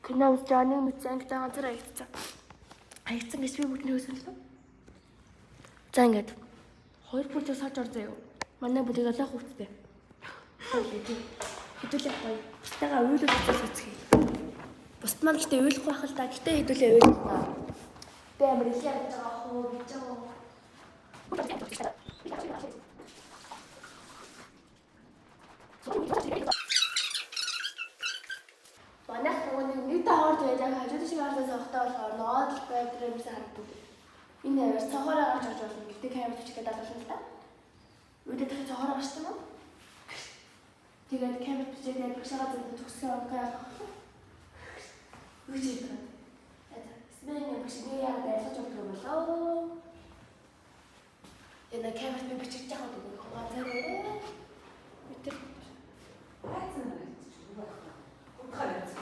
Кино Жаныг мэдсэн гэж байгаа зэрэг хаягдсан. Хаягдсан гэж би бүгдний өсөлөө. За ингээд 2 бүртээ саж орзоо юу. Манай бүлэг олох хүүхдтэй. Хэдүүлээ гоё. Бусдаагаа уйлуулж үзье. Бусд маань гэхдээ уйлахгүй байх л да. Гэтэ хэдүүлээ уйлуулна. Би амар их яаж байгаа хөө гэж байгаа. Манайх нэг таавар тэгээд хажууд шиг харлаас авахтаа болохоор ноод байдрэмс харддаг. Энэ аваар цохороо гарч орж болно. Гэтэ камер бичгээд даалгавна л да. Үүдээ дахиж цохороо гарчсан юм. Тэгээд камер бичээд багшаага төгсгөө онцгой авах. Үгүй ээ. Смэний бичгээ яа дайлгаж өгдөг болоо. Энэ камер би бичиж байгаа гэдэг нь хаа зэрэг. Үтэр.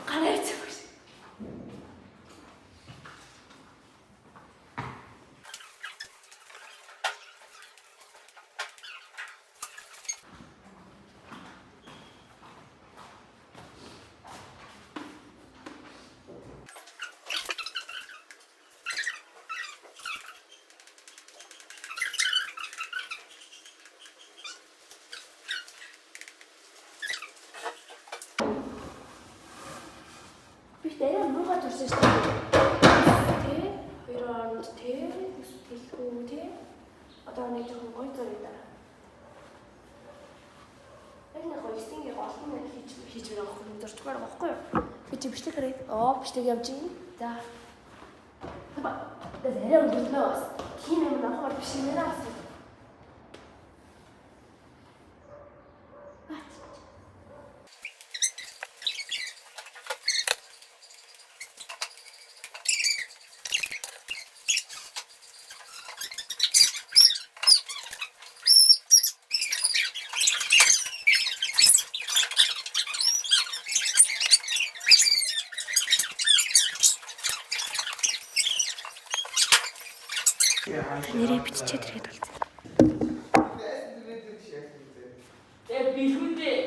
Гараач. Дээр муугаа турсан шүү дээ. Тэ 2 онд тэ хэлхүү тэ. Одоо нэг жоохон гоё зэрэг даа. Энэ гоё стингээр олон нэг хийж байгаа юм дурчгаар байхгүй юу? Би чи бичлэг хараад бичлэг явж ийн. За. Арай өнгөрнөө бас. Тийм юм авахар биш юм аа. Нэрээ биччихэд ирэхэд болсон. Бэлгүүндээ.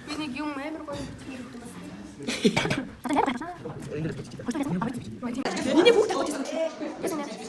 Би нэг юм амар гоё бичгээр өгдөг байна. Миний бүгд тагож ирсэн.